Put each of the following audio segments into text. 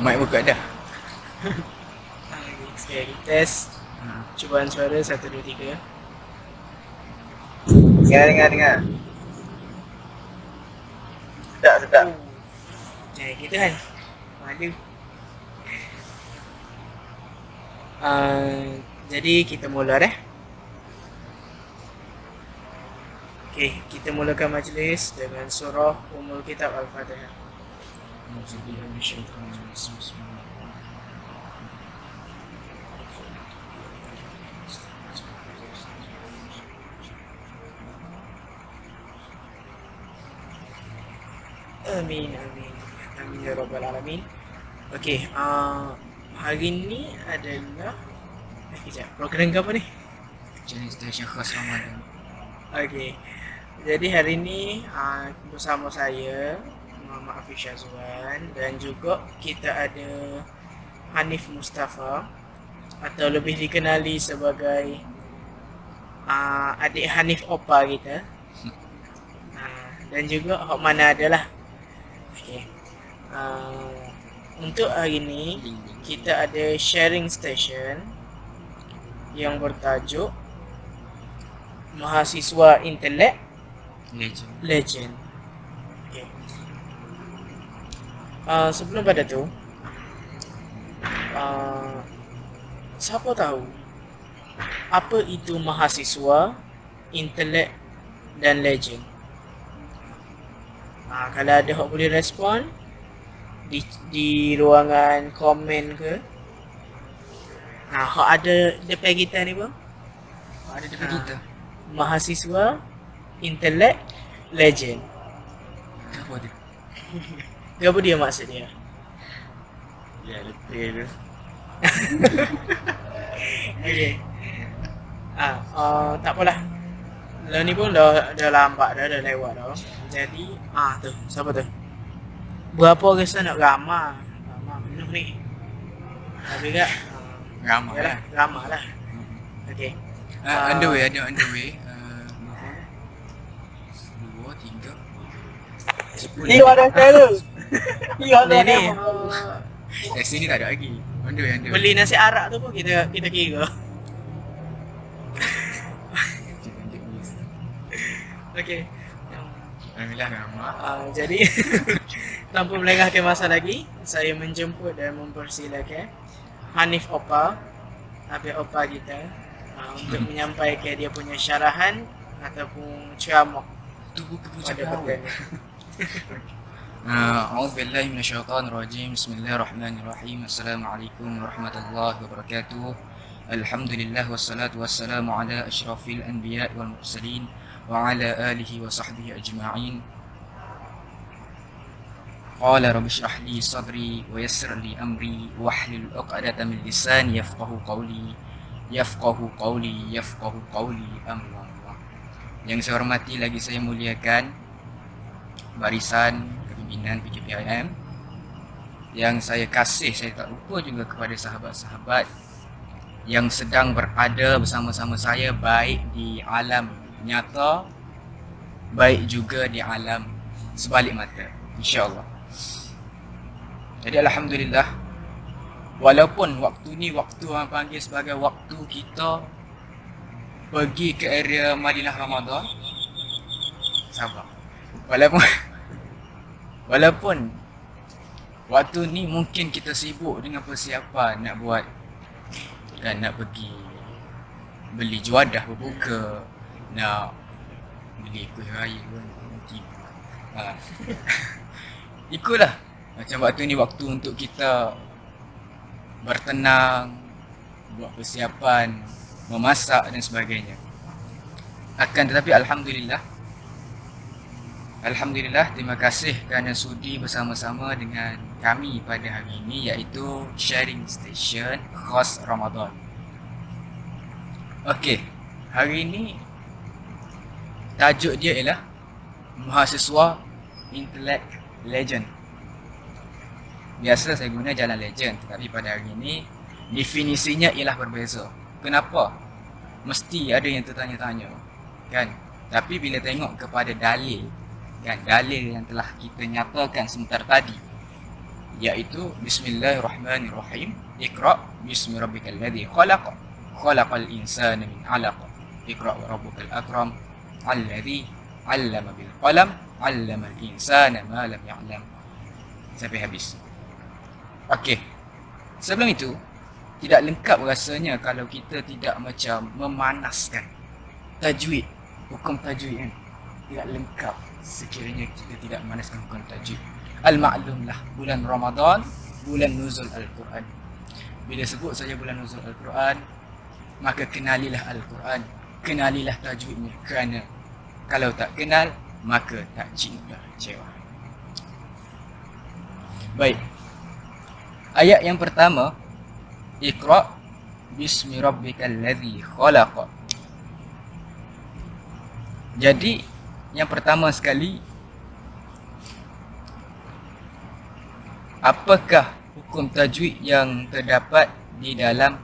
Mic buka dah. Sekali lagi tes. Cubaan suara 1, 2, 3. Dengar. Sedap. Nah gitu kan. Madu. Jadi kita mula dah. Okey, kita mulakan majlis dengan surah Ummul Kitab Al-Fatihah. Amin. Amin ya rabbal alamin. Okey, hari ni adalah kejap. Program ke apa ni? Jadi station khas Ramadan. Okey. Jadi hari ni bersama saya Muhammad Hafiz Syazwan dan juga kita ada Hanif Mustafa atau lebih dikenali sebagai adik Hanif Opa kita. Dan juga hok mana adalah. Okey. Untuk hari ni kita ada sharing station yang bertajuk Mahasiswa Intelek Legend. Okay. Sebelum pada tu, siapa tahu apa itu mahasiswa intelek dan legend? Kalau ada yang boleh respon di ruangan komen ke, hak ada depan kita ni bang. Ada dekat kita. Mahasiswa intelek legend. Apa dia? Apa dia maksud dia? Ya, betul tu. Okey. Tak apalah. Lah ni pun dah lambat dah lewat dah. Jadi tu siapa tu? Berapa rasa nak ramah? Ramah penuh ni. Habis tak? Ramai Yalah, lah. ramah lah. Okey. Underway. 2, 3 10. Ni ada saya. Ni ni. Kat sini tak ada lagi. Underway. Beli nasi arak tu pun kita kira. Okey. Alhamdulillah ramai. Jadi tanpa melengahkan masa lagi, saya menjemput dan mempersilakan Hanif Opa, Habib Opa kita, untuk menyampaikan dia punya syarahan ataupun ceramah Tu buku pada cakap. perkara ni. A'udzubillahi minasyaitonirrajim. Bismillahirrahmanirrahim. Assalamualaikum warahmatullahi wabarakatuh. Alhamdulillah wassalatu wassalamu ala asyrafil anbiya wal mursalin wa ala alihi wa sahbihi ajma'in. Qala rabbi shrah li sadri wa yassir li amri wahlul 'uqdatam min lisani yafqahu qawli. Amin. Yang saya hormati lagi saya muliakan barisan kepimpinan PKPIM. Yang saya kasih, saya tak lupa juga kepada sahabat-sahabat yang sedang berada bersama-sama saya, baik di alam nyata, baik juga di alam sebalik mata, insya-Allah. Jadi alhamdulillah, walaupun waktu ni waktu orang panggil sebagai waktu kita pergi ke area Madinah Ramadan, sabar. Walaupun waktu ni mungkin kita sibuk dengan persiapan nak buat, kan, nak pergi beli juadah berbuka, nak beli kuih raya pun tiba. Ikutlah macam waktu ni waktu untuk kita bertenang, buat persiapan, memasak dan sebagainya. Akan tetapi Alhamdulillah, terima kasih kerana sudi bersama-sama dengan kami pada hari ini, iaitu sharing station khas Ramadan. Okey, hari ini tajuk dia ialah Mahasiswa Intelek Legend. Biasa saya guna jalan legend, tetapi pada hari ini definisinya ialah berbeza. Kenapa? Mesti ada yang tertanya-tanya, kan? Tapi bila tengok kepada dalil, kan, dalil yang telah kita nyatakan sebentar tadi, yaitu Bismillahirrahmanirrahim. Iqra bismi rabbikal ladzi khalaq, khalaqal insana min 'alaq. Iqra wa rabbukal akram, alladzi 'allama bil qalam, 'allamal insana ma lam ya'lam. Sampai habis. Okey. Sebelum itu, tidak lengkap rasanya kalau kita tidak macam memanaskan tajwid, hukum tajwid kan. Tidak lengkap sekiranya kita tidak memanaskan hukum tajwid. Al-maklumlah, bulan Ramadan, bulan nuzul Al-Quran. Bila sebut saja bulan nuzul Al-Quran, maka kenalilah Al-Quran, kenalilah tajwidnya. Kerana kalau tak kenal, maka tak cinta kecewa. Baik. Ayat yang pertama, Iqra bismi rabbikal ladzi khalaq. Jadi yang pertama sekali, apakah hukum tajwid yang terdapat di dalam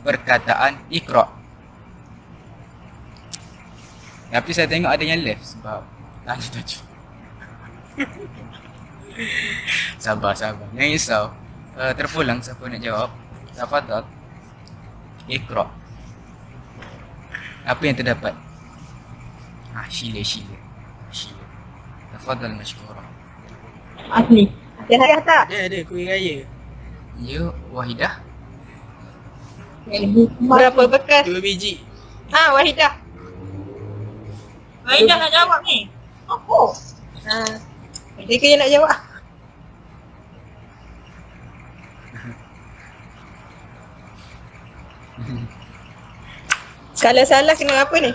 perkataan Iqra? Tapi saya tengok ada yang left sebab tanya tajwid. Sabar. Jangan risau. Terpulang siapa nak jawab. Tafadhal. Iqra. Apa yang terdapat? Sila. Tafadhal mashkura. Asli. Ada hadiah tak? Ada kuih raya. Ya, Wahidah. Berapa bekas? 2 biji. Wahidah. Wahidah nak jawab ni. Apa? Dia kena nak jawab. Kalau salah kena apa ni?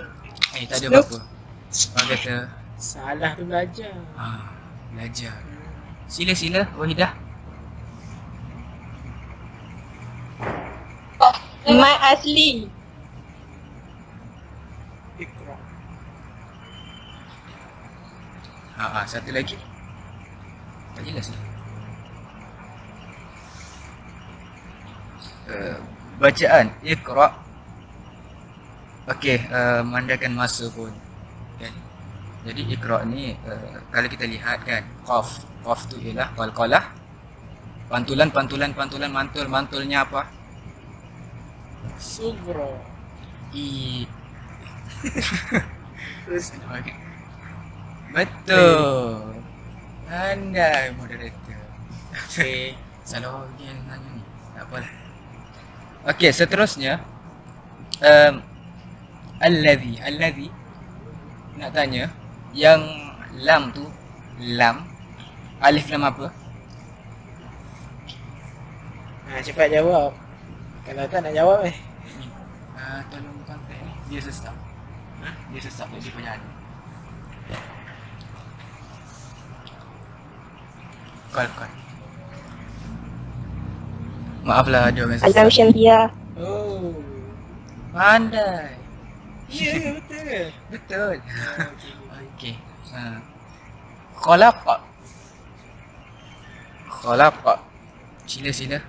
Tak ada apa-apa. Orang kata Salah tu belajar. belajar. Sila Wahidah. Mat asli. Iqra. Satu lagi. Tak jelas ni. Bacaan Iqra. Okey, mandakan masa pun kan. Jadi Iqra ni kalau kita lihat kan, qaf tu ialah qalqalah. Pantulan, mantulnya apa? Sugra. Okay. Betul. Pandai moderator. Okay. Salah lagi yang tanya ni. Tak apalah. Okey, seterusnya Alladhi nak tanya yang lam tu, lam alif lam apa? Cepat jawab. Kalau tak nak jawab Tolong kontak ni. Dia sesak. Dia sesak dia punya ada. Call. Maaflah ada orang Alam sesak. Syamsia. Oh. Pandai. Ya, betul. Betul. Okey. Khalaqa. Sila.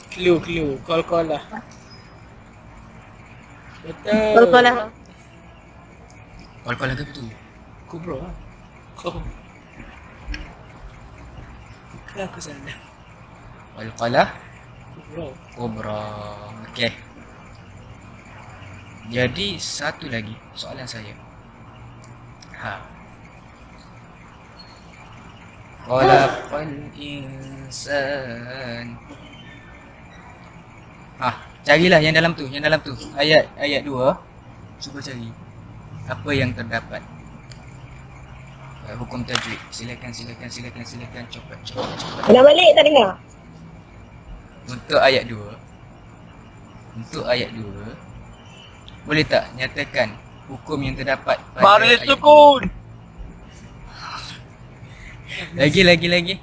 Clue. Qalqalah. Betul. Qalqalah. Qalqalah ke betul? Kubra. Kau. Kenapa aku salah? Qalqalah Kubra. kubra. Okey. Jadi satu lagi soalan saya. Khalaqal insan. Carilah yang dalam tu. Ayat 2. Cuba cari apa yang terdapat. Hukum tajwid. Silakan. Cepat. Nak balik tak dengar? Untuk ayat 2. Boleh tak nyatakan hukum yang terdapat pada Baris ayat sukun. Lagi.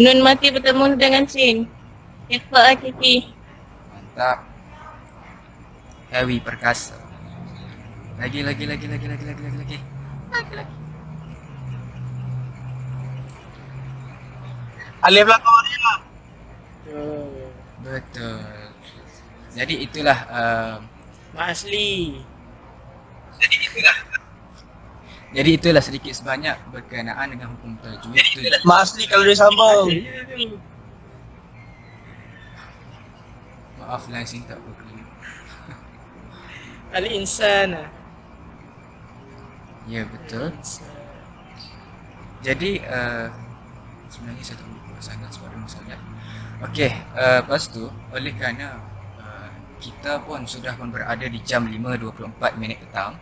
Nun mati bertemu dengan sin. Ikhfa hakiki. Mantap. Hawi perkasa. Lagi. Alif lam qamariyah. Betul. Jadi itulah Mak asli. Jadi itulah sedikit sebanyak berkenaan dengan hukum tajwid tu. Mak asli kalau dia sambung. Maaf lah sing tak boleh. Al-insan. Ya betul. Jadi sebenarnya saya tak boleh buat sangat suara masalah. Okey, lepas tu oleh kerana kita pun sudah pun berada di jam 5.24 minit petang.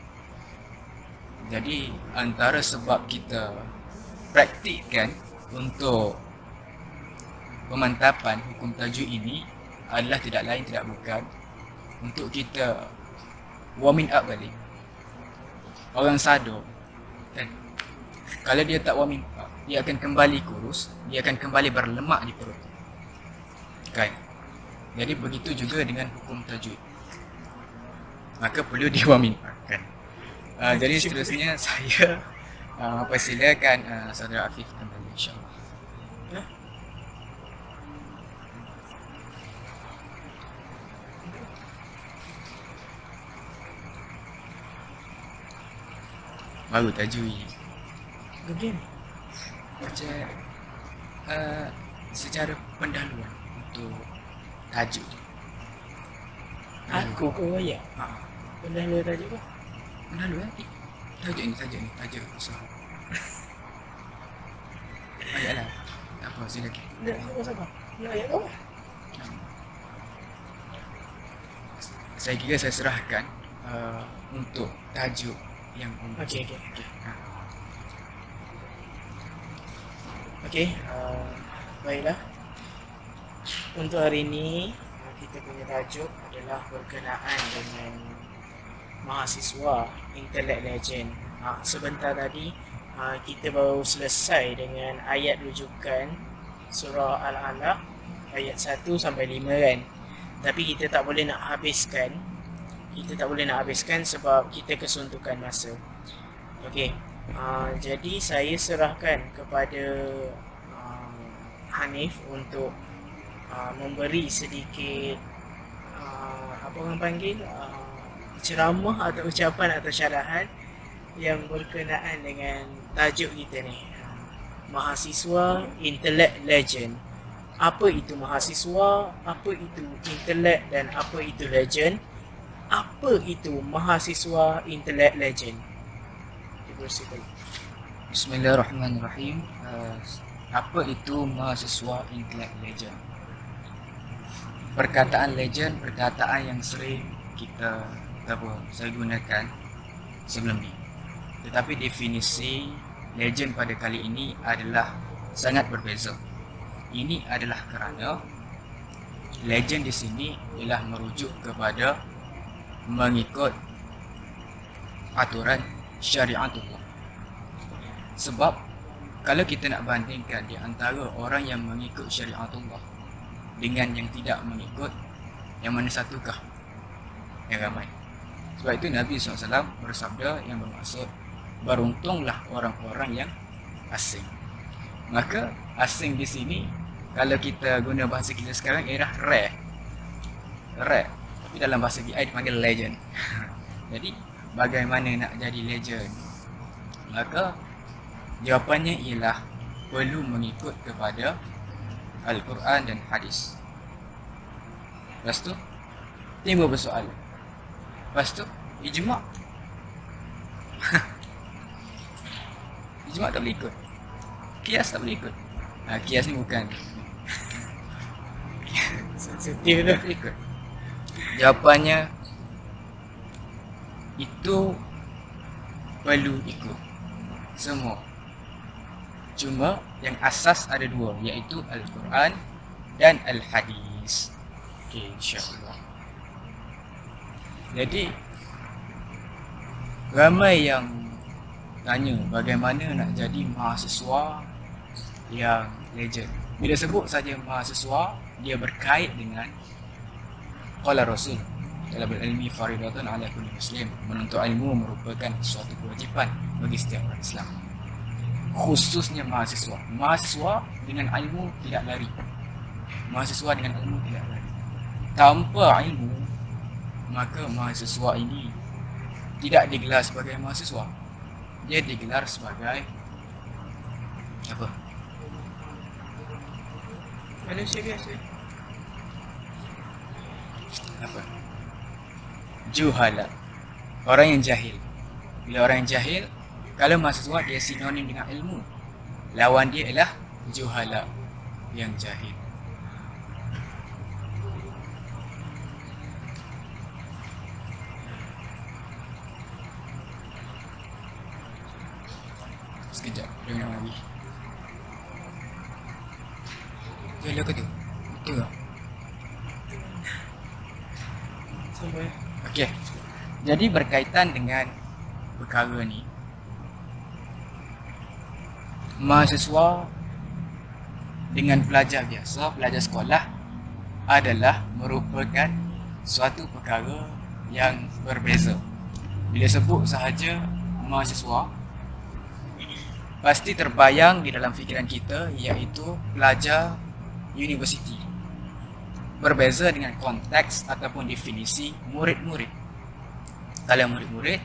Jadi antara sebab kita praktikkan untuk pemantapan hukum tajwid ini adalah tidak lain tidak bukan untuk kita warming up balik. Orang sadar kan, kalau dia tak warming up, dia akan kembali kurus, dia akan kembali berlemak di perut kan. Jadi begitu juga dengan hukum tajwid, maka perlu di warming up kan. Jadi seterusnya saya persilakan saudara Afif kembali insyaAllah. Baru tajwid Begini. macam secara pendahuluan untuk tajuk. Aku ke ya. Ha, Benda lu tajuk kau. pendahuluan tajuk ni usaha. Ayatlah. Tak apa, silakan. Dah, sabar. Ya, ya. Oh. Saya kira saya serahkan untuk tajuk yang Okey. Ha. Okey, baiklah. Untuk hari ini kita punya tajuk adalah berkenaan dengan mahasiswa Intelek Legend. Sebentar tadi kita baru selesai dengan ayat rujukan surah Al-Alaq ayat 1 sampai 5 kan. Tapi kita tak boleh nak habiskan. Sebab kita kesuntukan masa. Okey. Jadi saya serahkan kepada Hanif untuk memberi sedikit apa orang panggil ceramah atau ucapan atau syarahan yang berkenaan dengan tajuk kita ni, mahasiswa Intelek Legend. Apa itu mahasiswa, apa itu Intelek dan apa itu Legend? Apa itu mahasiswa Intelek Legend? Dipersilakan. Bismillahirrahmanirrahim. Apa itu mahasiswa Intelek Legend? Perkataan legend, perkataan yang sering saya gunakan sebelum ni. Tetapi definisi legend pada kali ini adalah sangat berbeza. Ini adalah kerana legend di sini ialah merujuk kepada mengikut aturan syariatullah. Sebab kalau kita nak bandingkan di antara orang yang mengikut syariatullah dengan yang tidak mengikut, yang mana satukah yang ramai? Sebab itu Nabi SAW bersabda yang bermaksud beruntunglah orang-orang yang asing. Maka asing di sini kalau kita guna bahasa kita sekarang ialah rare. Tapi dalam bahasa BI dipanggil legend. Jadi bagaimana nak jadi legend? Maka jawapannya ialah perlu mengikut kepada Al-Quran dan hadis. Lepas tu timbul persoalan. Lepas tu ijma'. Ijma' tak boleh ikut. Kias tak boleh ikut. Kias ni bukan Sensitif tu. tak boleh ikut. Jawapannya itu perlu ikut semua. Cuma yang asas ada dua, iaitu Al-Quran dan Al-Hadis. Okey, insya-Allah. Jadi ramai yang tanya bagaimana nak jadi mahasiswa yang legend. Bila sebut saja mahasiswa, dia berkait dengan qala Rasul, talabul ilmi faridatun ala kulli muslim. Menuntut ilmu merupakan suatu kewajipan bagi setiap orang Islam. Khususnya mahasiswa. Mahasiswa dengan ilmu tidak lari. Mahasiswa dengan ilmu tidak lari. Tanpa ilmu, maka mahasiswa ini tidak digelar sebagai mahasiswa. dia digelar sebagai apa? Manusia biasa. Apa? Juhala. Orang yang jahil. Bila orang yang jahil, kalau mahasiswa dia sinonim dengan ilmu. Lawan dia ialah juhala, yang jahil. Sekejap, dia nak lagi. Jahil ke tu? Betul tak? Sampai. Okey. Jadi berkaitan dengan perkara ni, mahasiswa dengan pelajar biasa, pelajar sekolah adalah merupakan suatu perkara yang berbeza. Bila sebut sahaja mahasiswa, pasti terbayang di dalam fikiran kita iaitu pelajar universiti. Berbeza dengan konteks ataupun definisi murid-murid. Kalau murid-murid,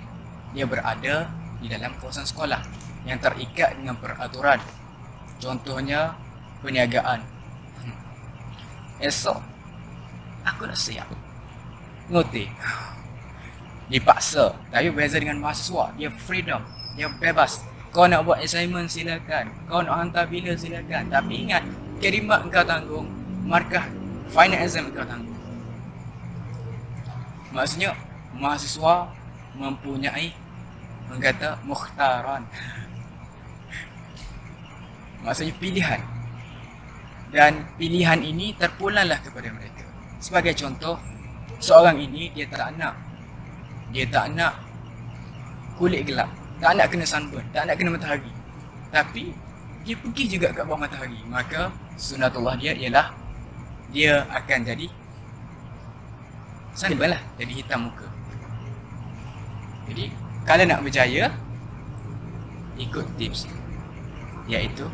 dia berada di dalam kawasan sekolah yang terikat dengan peraturan. Contohnya, perniagaan. Esok, aku dah siap. Ngoti. Dipaksa. Tapi berbeza dengan mahasiswa, dia freedom, dia bebas. Kau nak buat assignment silakan. Kau nak hantar bila silakan. Tapi ingat, kirimat engkau tanggung, markah final exam engkau tanggung. Maksudnya, mahasiswa mempunyai, mengata mukhtaran. Maksudnya pilihan. Dan pilihan ini terpulanglah kepada mereka. Sebagai contoh, seorang ini dia tak nak kulit gelap, tak nak kena sunburn, tak nak kena matahari. Tapi dia pergi juga kat bawah matahari. Maka sunatullah dia ialah dia akan jadi sunburn lah, jadi hitam muka. Jadi kalau nak berjaya, ikut tips, iaitu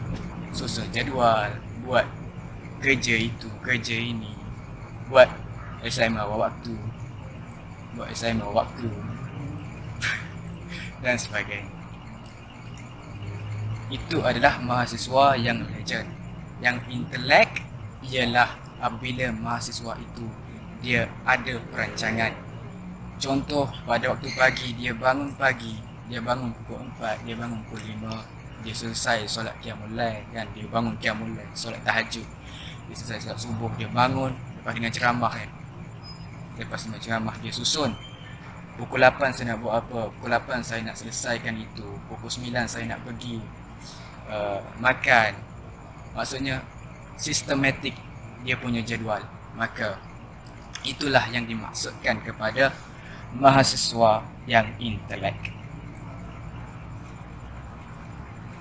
susun jadual, buat kerja itu, kerja ini, buat assignment awal waktu, dan sebagainya. Itu adalah mahasiswa yang legend. Yang intelek ialah apabila mahasiswa itu dia ada perancangan. Contoh, pada waktu pagi, dia bangun pagi, dia bangun pukul 4, dia bangun pukul 5, dia selesai solat qiyamul lail kan, dia bangun qiyamul lail, solat tahajud, dia selesai solat subuh, dia bangun lepas dengan ceramah kan. Lepas dengan ceramah dia susun, pukul 8 saya nak buat apa, pukul 8 saya nak selesaikan itu, pukul 9 saya nak pergi makan. Maksudnya sistematik dia punya jadual. Maka itulah yang dimaksudkan kepada mahasiswa yang intelek.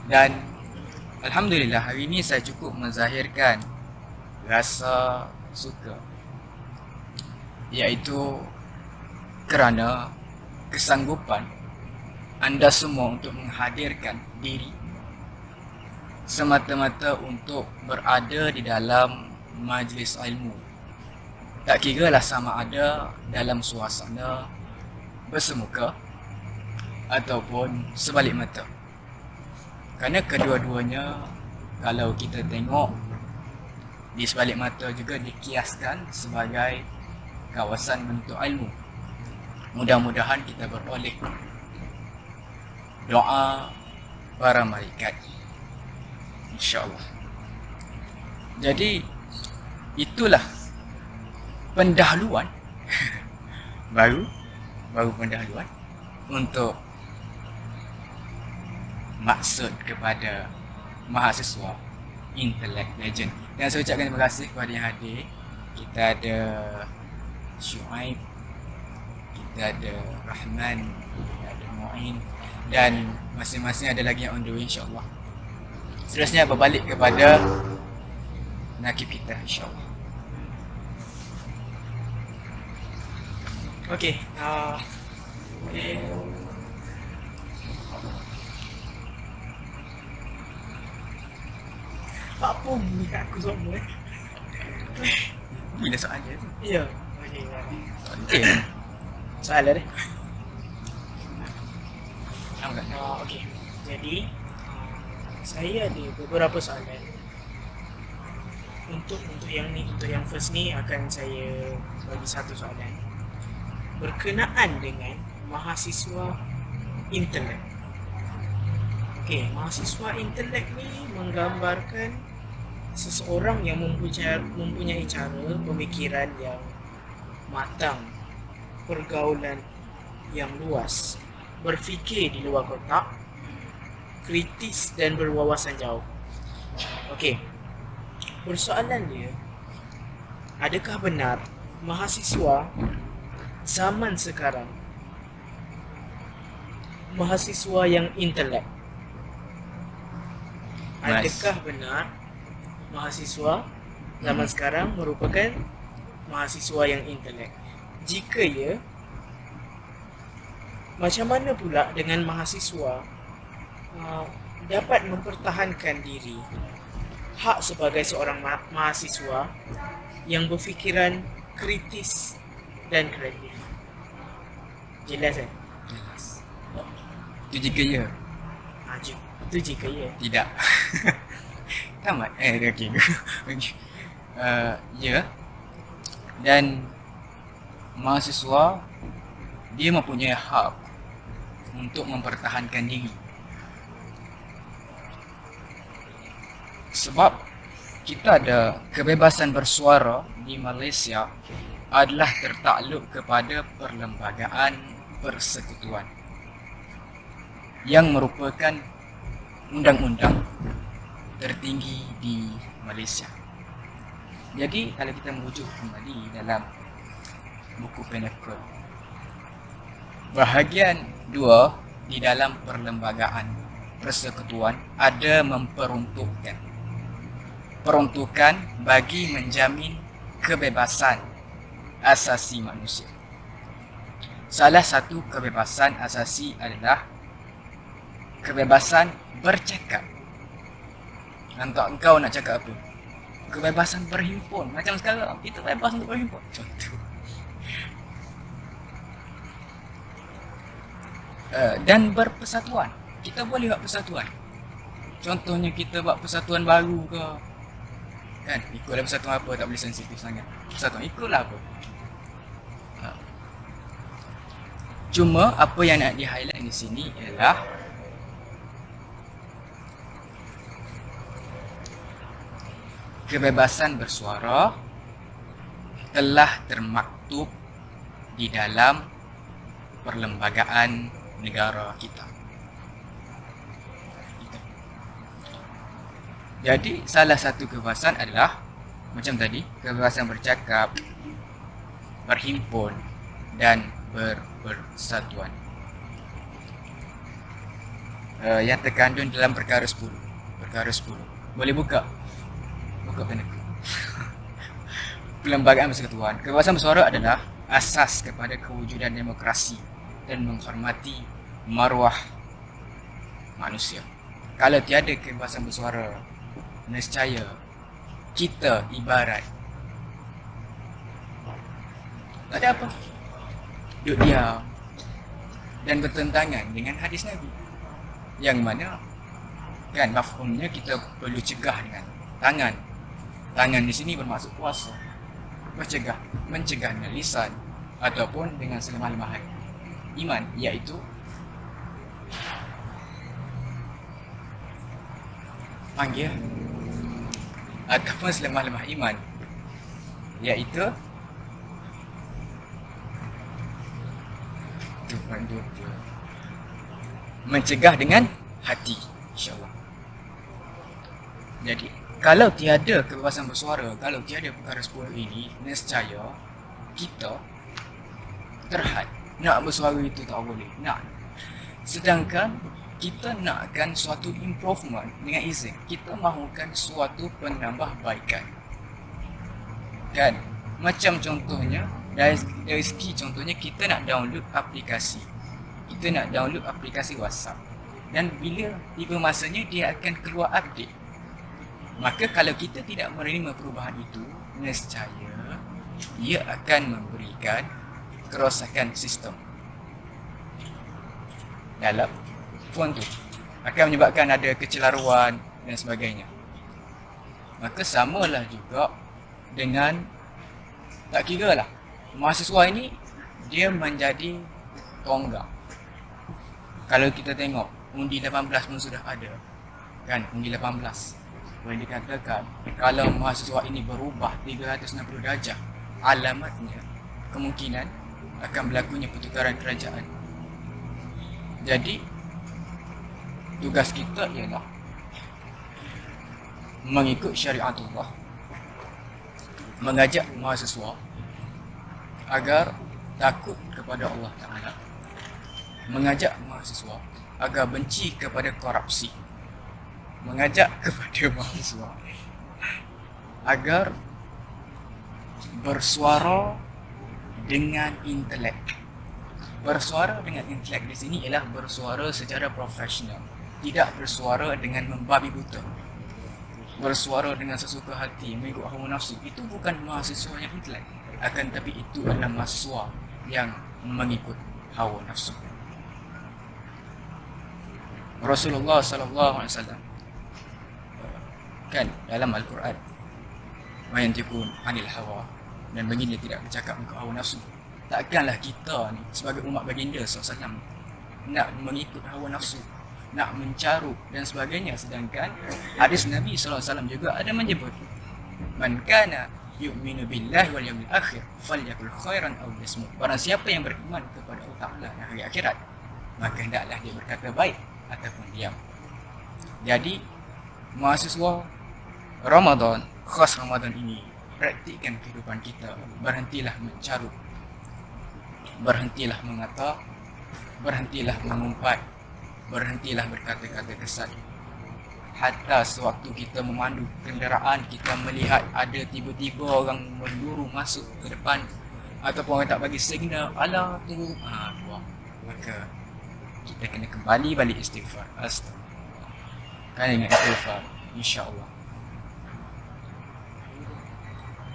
Dan alhamdulillah hari ini saya cukup menzahirkan rasa suka, iaitu kerana kesanggupan anda semua untuk menghadirkan diri semata-mata untuk berada di dalam majlis ilmu. Tak kira lah sama ada dalam suasana bersemuka ataupun sebalik mata. Kerana kedua-duanya, kalau kita tengok di sebalik mata juga dikiaskan sebagai kawasan menuntut ilmu. Mudah-mudahan kita beroleh doa para malaikat, InsyaAllah. Jadi itulah pendahuluan baru pendahuluan untuk maksud kepada mahasiswa intelek legend. Dan saya ucapkan terima kasih kepada yang hadir. Kita ada Syuaib, kita ada Rahman, kita ada Mu'in, dan masing-masing ada lagi yang on the way insyaAllah. Seterusnya berbalik kepada nakib kita insyaAllah. Okey, apa bunyi kat aku semua Bila soalan dia tu? Ya. Okey. Okay. Soalan dia. Nampak? Okey. Jadi saya ada beberapa soalan. Untuk yang first ni akan saya bagi satu soalan berkenaan dengan mahasiswa intelek. Okey, mahasiswa intelek ni menggambarkan seseorang yang mempunyai cara pemikiran yang matang, pergaulan yang luas, berfikir di luar kotak, kritis dan berwawasan jauh. Okey, persoalan dia, adakah benar mahasiswa zaman sekarang, mahasiswa yang intelek? Adakah benar mahasiswa zaman sekarang merupakan mahasiswa yang intelek? Jika ya, macam mana pula dengan mahasiswa dapat mempertahankan diri, hak sebagai seorang mahasiswa yang berfikiran kritis dan kreatif? Jelas kan? Jelas. Itu jika ya. Itu jika ya. Tidak. Tamat. Okey. Ya. Dan mahasiswa dia mempunyai hak untuk mempertahankan diri. Sebab kita ada kebebasan bersuara di Malaysia adalah tertakluk kepada Perlembagaan Persekutuan yang merupakan undang-undang tertinggi di Malaysia. Jadi kalau kita merujuk kembali dalam buku Pinnacle, bahagian 2 di dalam Perlembagaan Persekutuan ada peruntukan bagi menjamin kebebasan asasi manusia. Salah satu kebebasan asasi adalah kebebasan bercakap. Entah engkau nak cakap apa, kebebasan berhimpun. Macam sekarang kita bebas untuk berhimpun, contoh. Dan berpersatuan. Kita boleh buat persatuan. Contohnya kita buat persatuan baru ke, kan, ikutlah persatuan apa, tak boleh sensitif sangat. Persatuan ikutlah apa. Cuma apa yang nak di-highlight di sini ialah kebebasan bersuara telah termaktub di dalam perlembagaan negara kita. Jadi salah satu kebebasan adalah macam tadi, kebebasan bercakap, berhimpun dan bersatuan. Yang terkandung dalam perkara 10. Perkara 10. Boleh buka Pinnacle. Perlembagaan Persekutuan. Kebebasan bersuara adalah asas kepada kewujudan demokrasi dan menghormati maruah manusia. Kalau tiada kebebasan bersuara, nescaya kita ibarat tak ada apa, duduk diam dan bertentangan dengan hadis Nabi, yang mana kan mafhumnya kita perlu cegah dengan tangan. Tangan di sini bermaksud kuasa, mencegah dengan lisan ataupun dengan selemah-lemahan iman, iaitu panggil ataupun selemah-lemah iman, iaitu mencegah dengan hati, insyaAllah. Jadi kalau tiada kebebasan bersuara, kalau tiada perkara 10 ini, nescaya kita terhad. Nak bersuara itu tak boleh. Nak. Sedangkan kita nakkan suatu improvement dengan izin. Kita mahukan suatu penambahbaikan. Kan? Macam contohnya, dari segi contohnya kita nak download aplikasi. Kita nak download aplikasi WhatsApp. Dan bila tiba masanya dia akan keluar update. Maka kalau kita tidak menerima perubahan itu, nescaya ia akan memberikan kerosakan sistem dalam phone tu. akan menyebabkan ada kecelaruan dan sebagainya. Maka samalah juga dengan, tak kira lah, mahasiswa ini dia menjadi tonggak. Kalau kita tengok undi 18 pun sudah ada, kan, undi 18 boleh dikatakan kalau mahasiswa ini berubah 360 darjah, alamatnya kemungkinan akan berlakunya pertukaran kerajaan. Jadi tugas kita ialah mengikut syariatullah, mengajak mahasiswa agar takut kepada Allah Ta'ala, mengajak mahasiswa agar benci kepada korupsi, mengajak kepada mahasiswa agar bersuara dengan intelek. Bersuara dengan intelek di sini ialah bersuara secara profesional, tidak bersuara dengan membabi buta, bersuara dengan sesuka hati, mengikut hawa nafsu. Itu bukan mahasiswa yang intelek, akan tapi itu adalah mahasiswa yang mengikut hawa nafsu. Rasulullah sallallahu alaihi wasallam kan dalam Al-Quran, "Wa yantiqun 'anil hawa," dan baginda tidak bercakap mengikut hawa nafsu. Takkanlah kita ni sebagai umat baginda SAW nak mengikut hawa nafsu, nak mencarut dan sebagainya, sedangkan hadis Nabi SAW juga ada menyebut, "Man kana yu'minu billahi wal yawmil akhir falyakul khairan aw liyasmut." Barang siapa yang beriman kepada Allah Ta'ala dan hari akhirat, maka hendaklah dia berkata baik ataupun diam. Jadi mahasiswa Ramadan, khas Ramadan ini, praktikkan kehidupan kita. Berhentilah mencarut, berhentilah mengata, berhentilah mengumpat, berhentilah berkata-kata kesat. Hatta sewaktu kita memandu kenderaan, kita melihat ada tiba-tiba orang menduru masuk ke depan, ataupun orang tak bagi signal, alah tu, buang. Maka kita kena kembali balik istighfar. Astagfirullah. Kan ingat istighfar, insya-Allah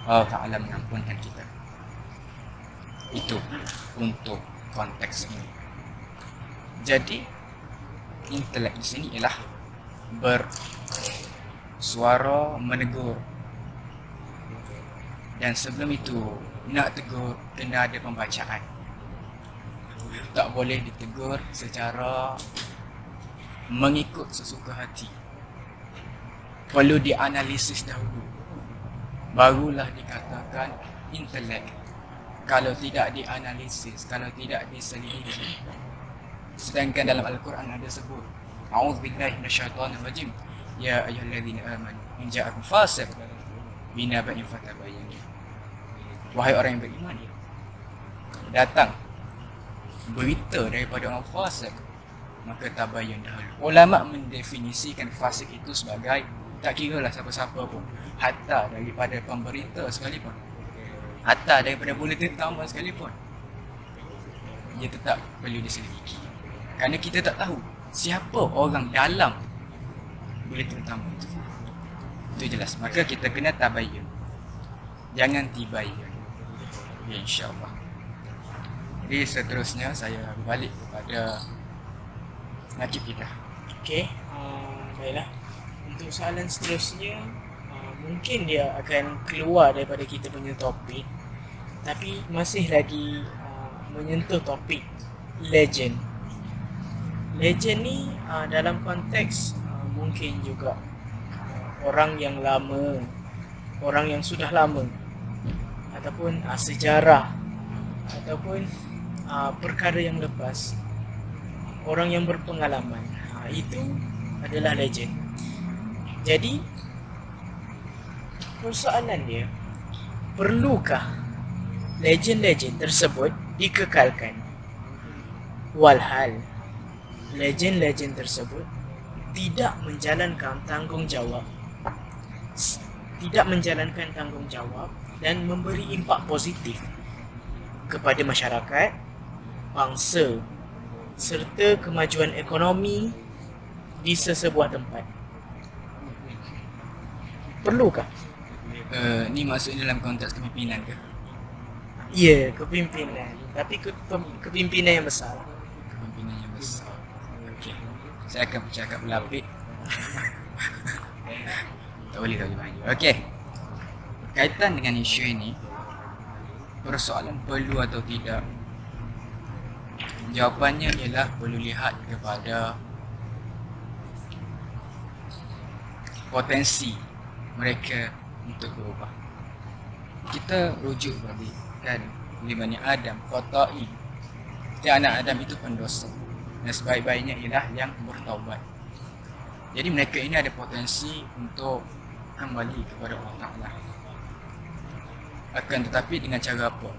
Allah Ta'ala mengampunkan kita. Itu untuk konteks ini. Jadi intelek di sini ialah bersuara menegur, dan sebelum itu nak tegur kena ada pembacaan. Tak boleh ditegur secara mengikut sesuka hati. Perlu dianalisis dahulu, barulah dikatakan intelek. Kalau tidak dianalisis, kalau tidak diselidiki. Sedangkan dalam Al-Quran ada sebut, "A'udzubillahi minasyaitonir rajim. Ya ayyuhalladzina amanu in ja'akum fasiq binaba'in fatabayyanu." Wahai orang yang beriman, datang berita daripada orang fasik, maka tabayyun dahulu. Ulama mendefinisikan fasik itu sebagai, tak kira lah siapa-siapa pun, hatta daripada pemberita sekalipun, hatta daripada buletin utama sekalipun, ia tetap perlu diselidiki. Kerana kita tak tahu siapa orang dalam buletin utama itu. Itu jelas. Maka kita kena tabayyun, jangan tibayyun. Ya, insya-Allah. Jadi seterusnya saya balik kepada Najib kita. Okey, baiklah. Untuk soalan seterusnya, mungkin dia akan keluar daripada kita punya topik, tapi masih lagi menyentuh topik legend. Legend ni dalam konteks mungkin juga orang yang lama, orang yang sudah lama, ataupun sejarah, ataupun perkara yang lepas, orang yang berpengalaman, itu adalah legend. Jadi persoalan dia, perlukah legend-legend tersebut dikekalkan? Walhal legend-legend tersebut tidak menjalankan tanggungjawab, dan memberi impak positif kepada masyarakat, bangsa serta kemajuan ekonomi di sesebuah tempat. Perlukah? Ni maksudnya dalam konteks kepimpinan ke? Ya, kepimpinan. Tapi kepimpinan yang besar. Kepimpinan yang besar. Okey. Saya akan bercakap berlapik. Tak boleh baju. Okey. Berkaitan dengan isu ini, persoalan perlu atau tidak, jawapannya ialah perlu lihat kepada potensi mereka untuk berubah. Kita rujuk balik kan, oleh Bani Adam khata'i. Setiap anak Adam itu pendosa, dan sebaik-baiknya ialah yang bertaubat. Jadi mereka ini ada potensi untuk kembali kepada Allah Ta'ala. Akan tetapi dengan cara apa?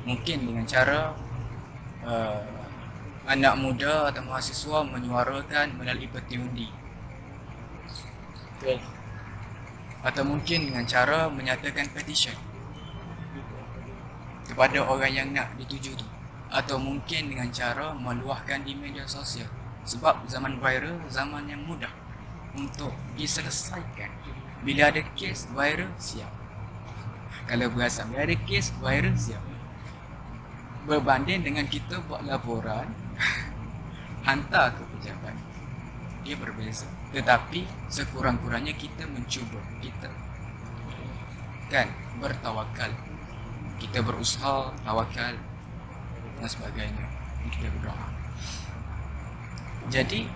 Mungkin dengan cara anak muda atau mahasiswa menyuarakan melalui peti undi. Betul. Atau mungkin dengan cara menyatakan petition kepada orang yang nak dituju tu. Atau mungkin dengan cara meluahkan di media sosial. Sebab zaman viral, zaman yang mudah untuk diselesaikan. Bila ada kes, viral, siap. Kalau berasa bila ada kes, viral, siap. Berbanding dengan kita buat laporan, hantar ke pejabat, dia berbeza. Tetapi sekurang-kurangnya kita mencuba, kita kan bertawakal, kita berusaha tawakal dan sebagainya, kita berdoa. Jadi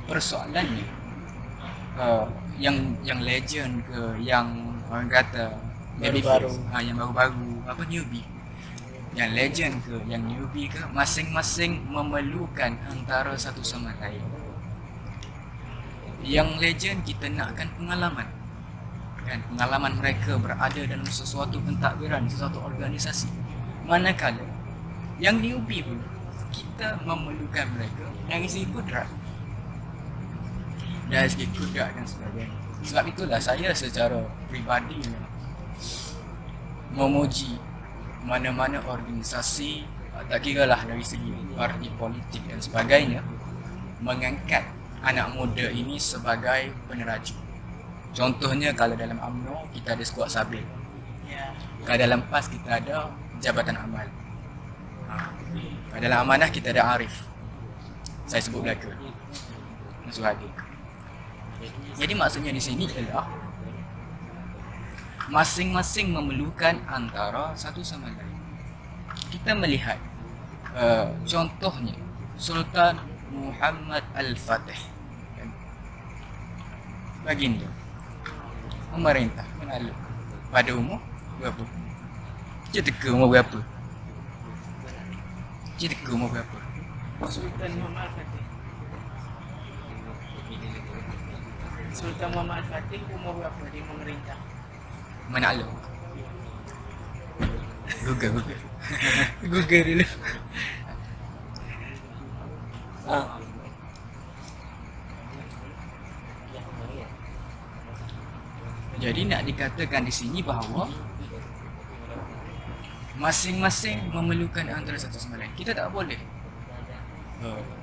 persoalannya yang legend ke, yang orang kata Baru-baru. yang baru-baru, apa, newbie, yang legend ke, yang newbie ke, masing-masing memerlukan antara satu sama lain. Yang legend kita nakkan pengalaman, kan, pengalaman mereka berada dalam sesuatu pentadbiran, sesuatu organisasi. Manakala yang newbie pun kita memerlukan mereka dari segi kudrat, dari segi kudrat dan sebagainya. Sebab itulah saya secara peribadi memuji mana-mana organisasi, tak kira lah dari segi parti politik dan sebagainya, mengangkat anak muda ini sebagai peneraju. Contohnya kalau dalam UMNO kita ada skuad Sabil, Ya. kalau dalam PAS kita ada Jabatan Amal, kalau dalam Amanah kita ada Arif, saya sebut belaka, Suhadi. Jadi maksudnya di sini ialah masing-masing memerlukan antara satu sama lain. Kita melihat contohnya Sultan Muhammad Al-Fatih, kan? Baginda memerintah menalu pada umur berapa? Dia teka umur berapa? Dia teka umur berapa? Sultan Muhammad Al-Fatih. Sultan Muhammad Al-Fatih umur berapa dia memerintah? Menalu. Google. Google dulu. Ah. Jadi nak dikatakan di sini bahawa masing-masing memerlukan antara satu sama lain. Kita tak boleh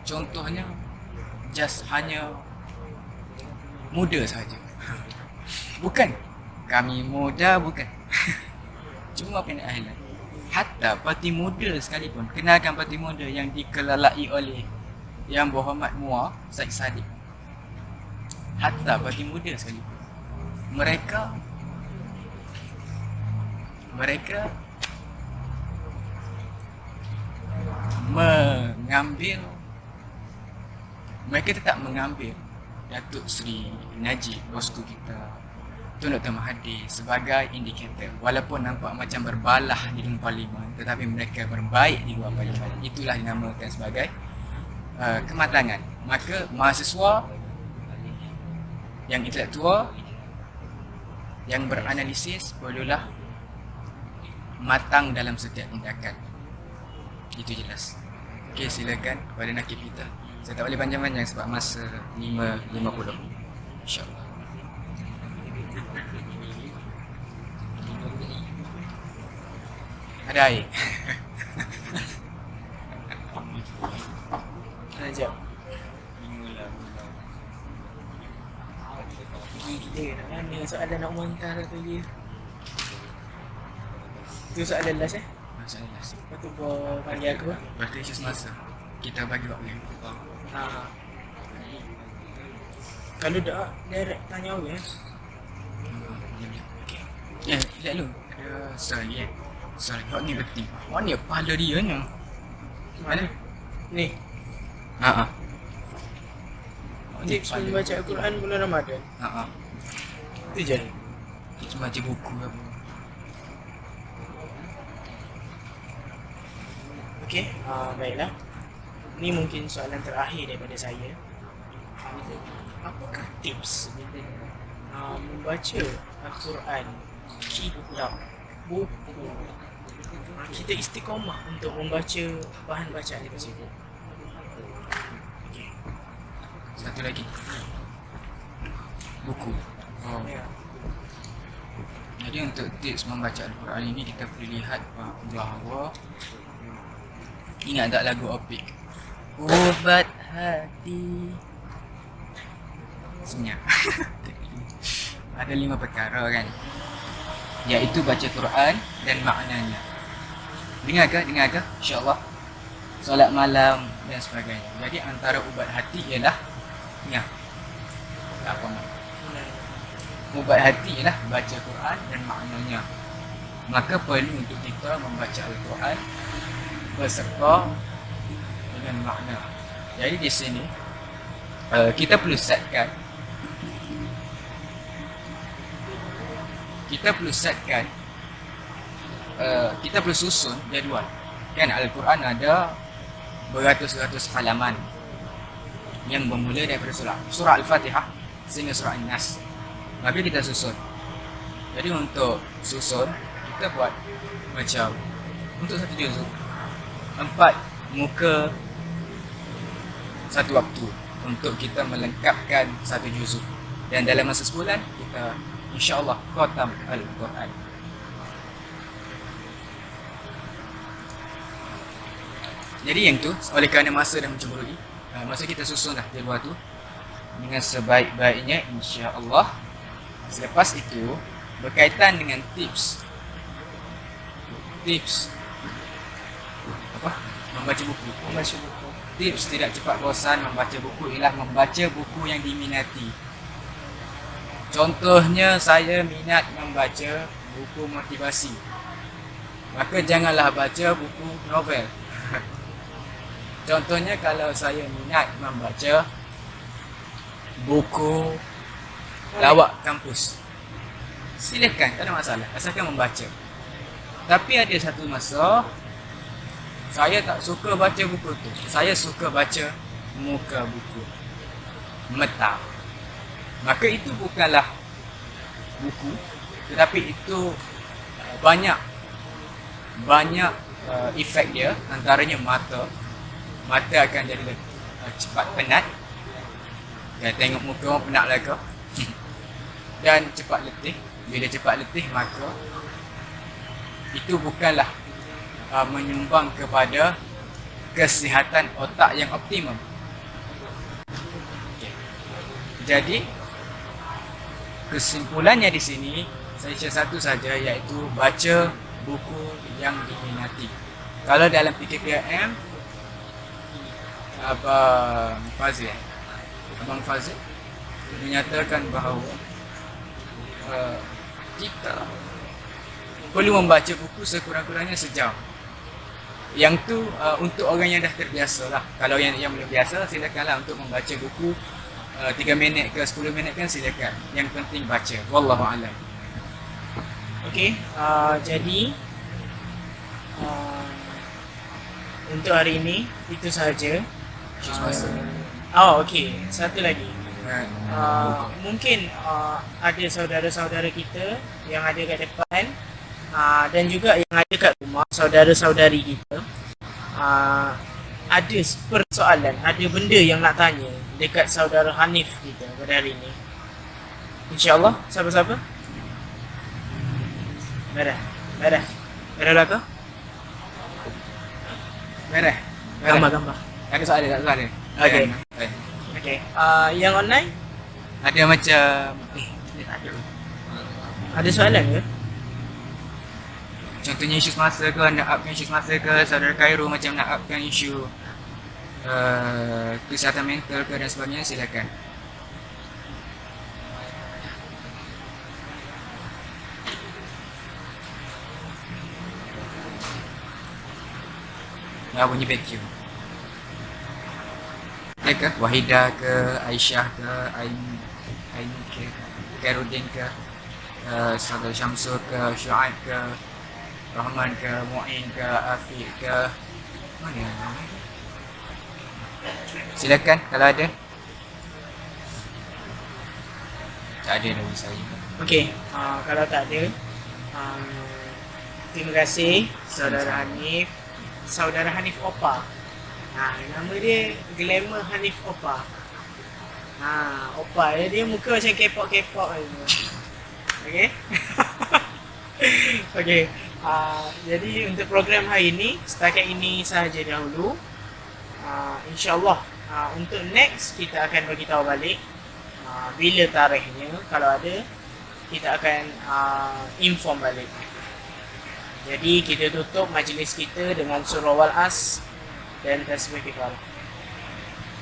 contohnya just hanya muda saja. Bukan kami muda, bukan. Cuma apa nak highlight, hatta parti muda sekalipun, kenalkan parti muda yang dikelalai oleh Yang Berhormat Muar Syed Saddiq, hatta parti muda sekalipun, mereka tetap mengambil Datuk Seri Najib, bosku kita, Tun Dr. Mahathir sebagai indikator. Walaupun nampak macam berbalah di dalam parlimen, tetapi mereka berbaik di luar parlimen. Itulah dinamakan sebagai kematangan. Maka mahasiswa yang intelektual, yang beranalisis, perlulah matang dalam setiap tindakan. Itu jelas. Okey, silakan kepada nakib kita. Saya tak boleh panjang-panjang sebab masa 5.50. InsyaAllah. Ada air. Sekejap. Gila nak mana soalan nak muantar tu je. Tu soalan last Masalah last. Lepas tu panggil aku. Berarti isu semasa kita bagi waktu. Ha. Kalau dah direct tanya awak Okay. Lihat dulu. Ada soal ni Soal kau ni penting. Mana pahala dia ni? Mana? Ni, Haa. tips membaca Al-Quran bulan Ramadan. Haa. Itu je. Kita baca buku apa. Okey, baiklah. Ni mungkin soalan terakhir daripada saya. Apakah tips membaca Al-Quran, kitab, buku, kita istiqamah untuk membaca bahan bacaan tersebut? Okey. Satu lagi. Buku. Oh. Ya. Jadi untuk tips membaca Al-Quran ini kita perlu lihat bahawa ingat tak lagu Opik? Ubat hati senyap. Ada 5 perkara kan, iaitu baca Quran dan maknanya. Dengar ke? InsyaAllah solat malam dan sebagainya. Jadi antara ubat hati ialah ingat apa makna. Ubat hati ialah baca Quran dan maknanya. Maka perlu untuk kita membaca Al-Quran beserta dengan makna. Jadi di sini kita perlu setkan kita perlu susun jadual. Kan Al-Quran ada beratus-ratus halaman yang bermula daripada surah Al-Fatihah sehingga surah An-Nas. Maka kita susun. Jadi untuk susun, kita buat macam untuk satu juzuk 4 muka satu waktu untuk kita melengkapkan satu juzuk. Dan dalam masa sebulan kita insya-Allah khatam Al-Quran. Jadi yang tu oleh kerana masa dah mencemburui, masa kita susunlah jadual tu dengan sebaik-baiknya insya-Allah. Selepas itu berkaitan dengan tips apa? Membaca buku. Tips tidak cepat bosan membaca buku ialah membaca buku yang diminati. Contohnya saya minat membaca buku motivasi. Maka janganlah baca buku novel. Contohnya kalau saya minat membaca buku lawak kampus, silakan, tak ada masalah, asalkan membaca. Tapi ada satu masa saya tak suka baca buku tu. Saya suka baca muka buku, meta. Maka itu bukanlah buku, tetapi itu banyak efek dia. Antaranya mata akan jadi cepat penat. Dan tengok muka orang penat lah kau. Dan cepat letih. Bila cepat letih maka itu bukanlah menyumbang kepada kesihatan otak yang optimum. Okay. Jadi kesimpulannya di sini saya share satu saja, iaitu baca buku yang diminati. Kalau dalam PKPM Abang Fazil menyatakan bahawa kita perlu membaca buku sekurang-kurangnya sejam. Yang tu untuk orang yang dah terbiasa lah. Kalau yang belum biasa, silakanlah untuk membaca buku 3 minit ke 10 minit kan silakan. Yang penting baca. Wallahualam. Okey, jadi untuk hari ini itu sahaja. Okey, satu lagi. Mungkin ada saudara-saudara kita yang ada kat depan dan juga yang ada kat rumah, saudara-saudari kita, ada persoalan, ada benda yang nak tanya dekat saudara Hanif kita pada hari ini. InsyaAllah, siapa-siapa? Merah belakang? Merah. Gambar. Ada soalan, Okey. Okay. Yang online? Ada macam tak ada. Ada soalan ke? Contohnya isu semasa ke, nak upkan isu semasa ke, saudara Khairul macam nak upkan isu kesihatan mental ke dan sebagainya, silakan. Yang bunyi vacuum. Dia ke? Wahidah ke? Aisyah ke? Aini ke? Khairudin ke? Saudara Syamsul ke? Syuaib ke? Rahman ke? Mu'in ke? Afiq ke? Mana yang lain? Silakan kalau ada. Tak ada dari saya. Okey, kalau tak ada, terima kasih Saudara Hanif. Saudara Hanif Opa. Nama dia Glamour Hanif Opa. Opa dia muka macam K-pop je. Okey. Okey. Jadi untuk program hari ini setakat ini sahaja dahulu. InsyaAllah untuk next kita akan beritahu balik bila tarikhnya. Kalau ada kita akan inform balik. Jadi kita tutup majlis kita dengan surah Wal-As dan tasbih kifayah.